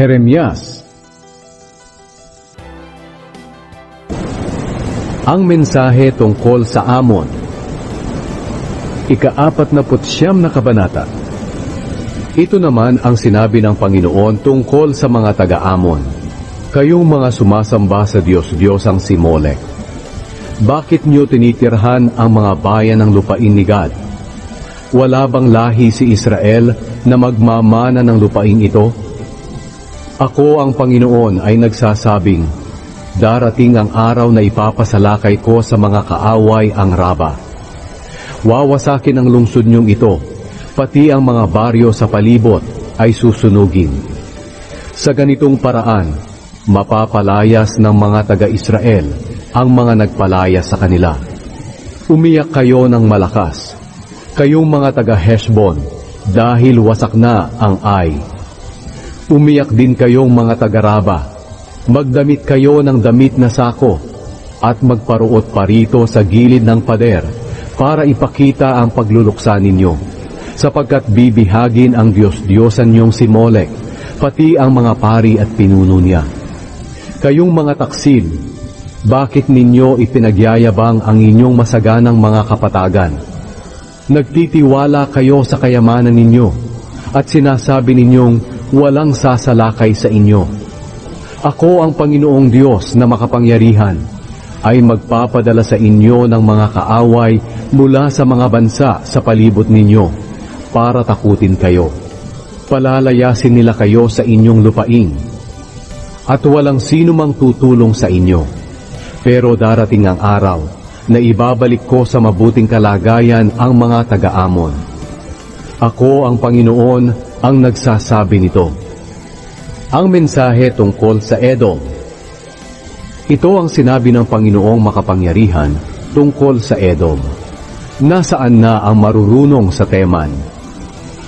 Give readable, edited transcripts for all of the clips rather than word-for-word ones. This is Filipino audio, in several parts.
Jeremias. Ang mensahe tungkol sa Amon. Ika-49 na kabanata. Ito naman ang sinabi ng Panginoon tungkol sa mga taga-Amon. Kayong mga sumasamba sa Diyos-Diyosang si Molek. Bakit niyo tinitirhan ang mga bayan ng lupain ni Gad? Wala bang lahi si Israel na magmamana ng lupain ito? Ako ang Panginoon ay nagsasabing, darating ang araw na ipapasalakay ko sa mga kaaway ang Raba. Wawasakin ang lungsod niyong ito, pati ang mga baryo sa palibot ay susunugin. Sa ganitong paraan, mapapalayas ng mga taga-Israel ang mga nagpalaya sa kanila. Umiyak kayo ng malakas, kayong mga taga-Heshbon, dahil wasak na ang Ai. Umiyak din kayong mga taga-Raba, magdamit kayo ng damit na sako, at magparuot parito sa gilid ng pader, para ipakita ang pagluluksa ninyo, sapagkat bibihagin ang Diyos-Diyosan niyong si Molek, pati ang mga pari at pinuno niya. Kayong mga taksil, bakit ninyo ipinagyayabang ang inyong masaganang mga kapatagan? Nagtitiwala kayo sa kayamanan ninyo, at sinasabi ninyong walang sasalakay sa inyo. Ako ang Panginoong Diyos na makapangyarihan, ay magpapadala sa inyo ng mga kaaway mula sa mga bansa sa palibot ninyo, para takutin kayo. Palalayasin nila kayo sa inyong lupain, at walang sino mang tutulong sa inyo. Pero darating ang araw na ibabalik ko sa mabuting kalagayan ang mga taga-Amon. Ako ang Panginoon ang nagsasabi nito. Ang mensahe tungkol sa Edom. Ito ang sinabi ng Panginoong makapangyarihan tungkol sa Edom. Nasaan na ang marurunong sa Teman?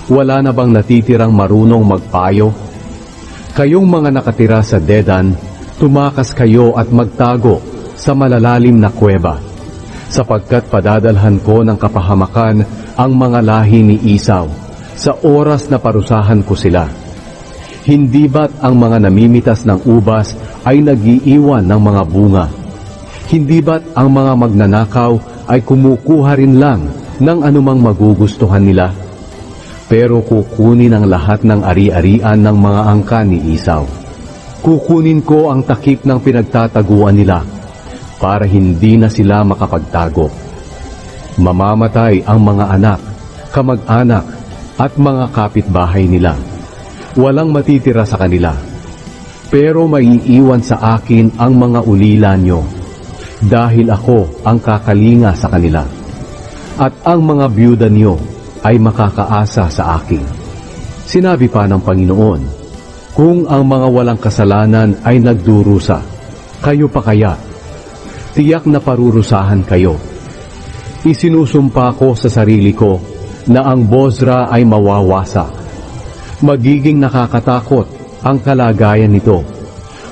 Wala na bang natitirang marunong magpayo? Kayong mga nakatira sa Dedan, tumakas kayo at magtago sa malalalim na kuweba, sapagkat padadalhan ko ng kapahamakan ang mga lahi ni Isaw sa oras na parusahan ko sila. Hindi ba't ang mga namimitas ng ubas ay nag-iiwan ng mga bunga? Hindi ba't ang mga magnanakaw ay kumukuha rin lang ng anumang magugustuhan nila? Pero kukunin ang lahat ng ari-arian ng mga angka ni Isaw. Kukunin ko ang takip ng pinagtataguan nila, para hindi na sila makapagtago. Mamamatay ang mga anak, kamag-anak, at mga kapitbahay nila. Walang matitira sa kanila. Pero maiiwan sa akin ang mga ulila nyo, dahil ako ang kakalinga sa kanila. At ang mga byuda nyo ay makakaasa sa akin. Sinabi pa ng Panginoon, kung ang mga walang kasalanan ay nagdurusa, kayo pa kaya? Tiyak na parurusahan kayo. Isinusumpa ko sa sarili ko na ang Bozra ay mawawasak. Magiging nakakatakot ang kalagayan nito,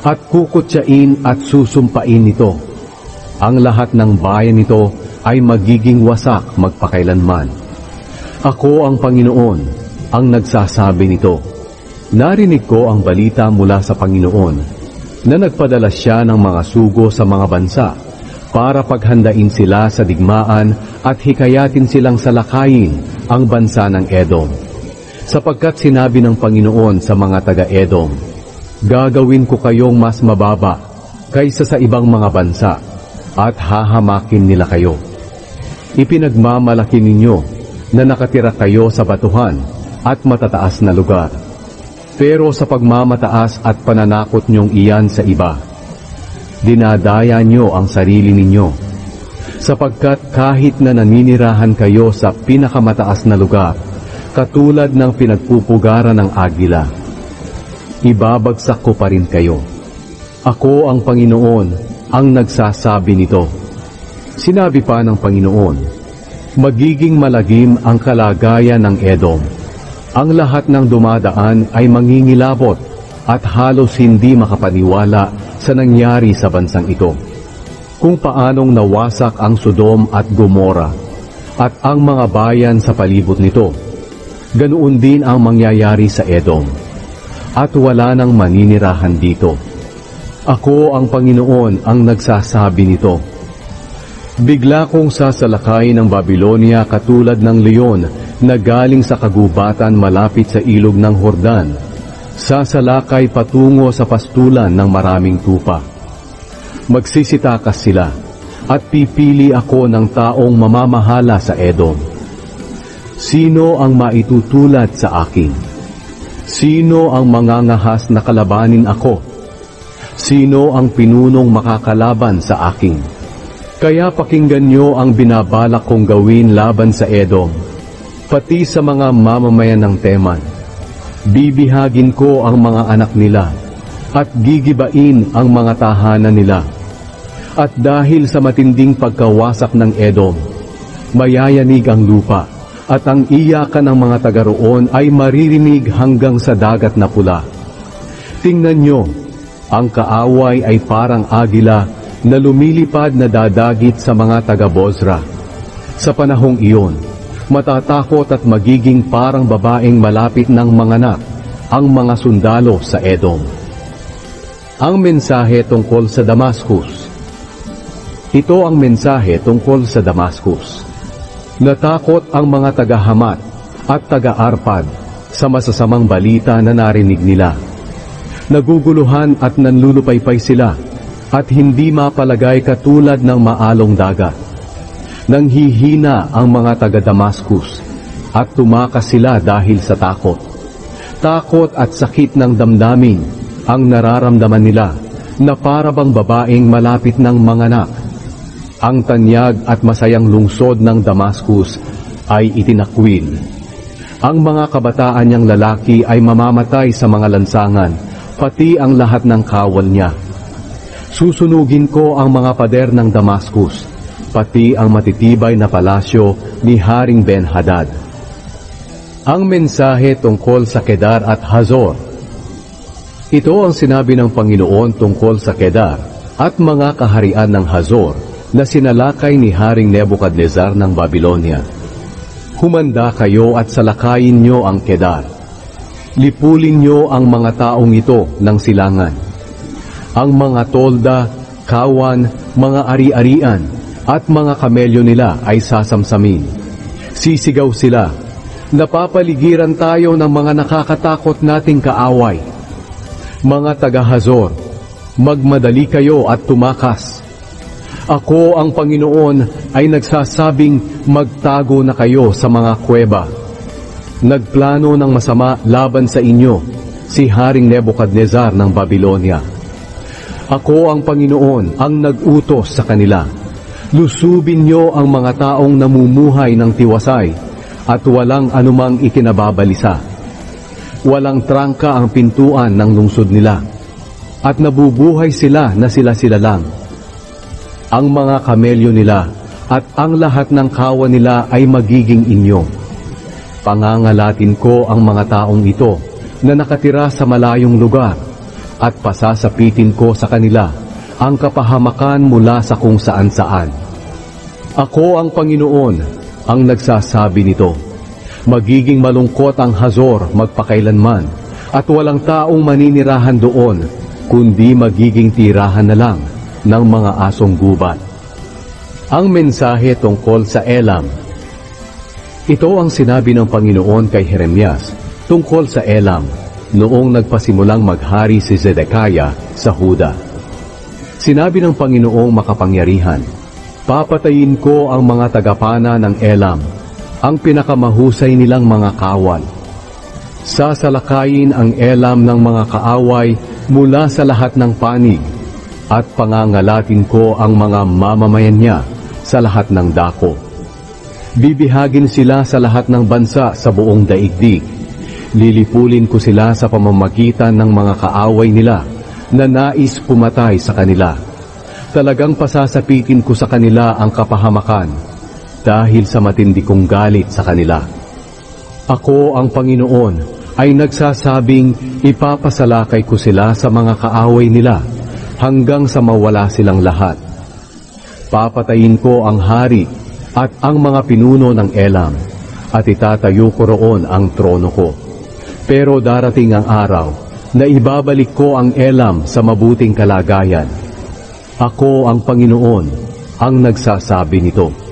at kukutsain at susumpain nito. Ang lahat ng bayan nito ay magiging wasak magpakailanman. Ako ang Panginoon ang nagsasabi nito. Narinig ko ang balita mula sa Panginoon na nagpadala siya ng mga sugo sa mga bansa para paghandain sila sa digmaan at hikayatin silang salakayin ang bansa ng Edom. Sapagkat sinabi ng Panginoon sa mga taga-Edom, gagawin ko kayong mas mababa kaysa sa ibang mga bansa, at hahamakin nila kayo. Ipinagmamalaki ninyo na nakatira kayo sa batuhan at matataas na lugar. Pero sa pagmamataas at pananakot niyong iyan sa iba, dinadaya niyo ang sarili ninyo, sapagkat kahit na naninirahan kayo sa pinakamataas na lugar, katulad ng pinagpupugaran ng agila, ibabagsak ko pa rin kayo. Ako ang Panginoon ang nagsasabi nito. Sinabi pa ng Panginoon, magiging malagim ang kalagayan ng Edom. Ang lahat ng dumadaan ay mangingilabot at halos hindi makapaniwala sa nangyari sa bansang ito. Kung paanong nawasak ang Sodom at Gomora at ang mga bayan sa palibot nito, ganoon din ang mangyayari sa Edom. at wala nang maninirahan dito. Ako ang Panginoon ang nagsasabi nito. Bigla kong sasalakayin ng Babylonia katulad ng leon na galing sa kagubatan malapit sa ilog ng Hordan. Sasalakay patungo sa pastulan ng maraming tupa. Magsisitakas sila at pipili ako ng taong mamamahala sa Edom. Sino ang maitutulad sa akin? Sino ang mangangahas na kalabanin ako? Sino ang pinunong makakalaban sa akin? Kaya pakinggan nyo ang binabalak kong gawin laban sa Edom, pati sa mga mamamayan ng Teman. Bibihagin ko ang mga anak nila, at gigibain ang mga tahanan nila. At dahil sa matinding pagkawasak ng Edom, mayayanig ang lupa, at ang iyakan ng mga taga roon ay maririnig hanggang sa dagat na pula. Tingnan nyo, ang kaaway ay parang agila na lumilipad na dadagit sa mga taga-Bozra. Sa panahong iyon, matatakot at magiging parang babaeng malapit ng manganak ang mga sundalo sa Edom. Ang mensahe tungkol sa Damascus. Ito ang mensahe tungkol sa Damascus. Natakot ang mga taga-Hamat at taga-Arpad sa masasamang balita na narinig nila. Naguguluhan at nanlulupaypay sila at hindi mapalagay katulad ng maalong dagat. Nanghihina ang mga taga-Damascus at tumakas sila dahil sa takot. Takot at sakit ng damdamin ang nararamdaman nila na para bang babaeng malapit ng manganak. Ang tanyag at masayang lungsod ng Damascus ay itinakwil. Ang mga kabataan niyang lalaki ay mamamatay sa mga lansangan, pati ang lahat ng kawal niya. Susunugin ko ang mga pader ng Damascus, pati ang matitibay na palasyo ni Haring Ben-Hadad. Ang mensahe tungkol sa Kedar at Hazor. Ito ang sinabi ng Panginoon tungkol sa Kedar at mga kaharian ng Hazor na sinalakay ni Haring Nebukadnezar ng Babylonia. Humanda kayo at salakayin nyo ang Kedar. Lipulin nyo ang mga taong ito ng silangan. Ang mga tolda, kawan, mga ari-arian, at mga kamelyo nila ay sasamsamin. Sisigaw sila, napapaligiran tayo ng mga nakakatakot nating kaaway. Mga taga-Hazor, magmadali kayo at tumakas. Ako ang Panginoon ay nagsasabing magtago na kayo sa mga kuweba. Nagplano ng masama laban sa inyo, si Haring Nebukadnezar ng Babylonia. Ako ang Panginoon ang nag-utos sa kanila. Lusubin niyo ang mga taong namumuhay ng tiwasay at walang anumang ikinababalisa. Walang trangka ang pintuan ng lungsod nila at nabubuhay sila na sila-sila lang. Ang mga kamelyo nila at ang lahat ng kawan nila ay magiging inyo. Pangangalatin ko ang mga taong ito na nakatira sa malayong lugar at pasasapitin ko sa kanila ang kapahamakan mula sa kung saan-saan. Ako ang Panginoon ang nagsasabi nito. Magiging malungkot ang Hazor magpakailanman at walang taong maninirahan doon, kundi magiging tirahan na lang ng mga asong gubat. Ang mensahe tungkol sa Elam. Ito ang sinabi ng Panginoon kay Jeremias tungkol sa Elam noong nagpasimulang maghari si Zedekiah sa Huda. Sinabi ng Panginoong makapangyarihan, papatayin ko ang mga tagapana ng Elam, ang pinakamahusay nilang mga kawal. Sasalakayin ang Elam ng mga kaaway mula sa lahat ng panig, at pangangalatin ko ang mga mamamayan niya sa lahat ng dako. Bibihagin sila sa lahat ng bansa sa buong daigdig. Lilipulin ko sila sa pamamagitan ng mga kaaway nila na nais pumatay sa kanila. Talagang pasasapitin ko sa kanila ang kapahamakan dahil sa matindi kong galit sa kanila. Ako ang Panginoon ay nagsasabing ipapasalakay ko sila sa mga kaaway nila hanggang sa mawala silang lahat. Papatayin ko ang hari at ang mga pinuno ng Elam at itatayo ko roon ang trono ko. Pero darating ang araw na ibabalik ko ang Elam sa mabuting kalagayan. Ako ang Panginoon ang nagsasabi nito.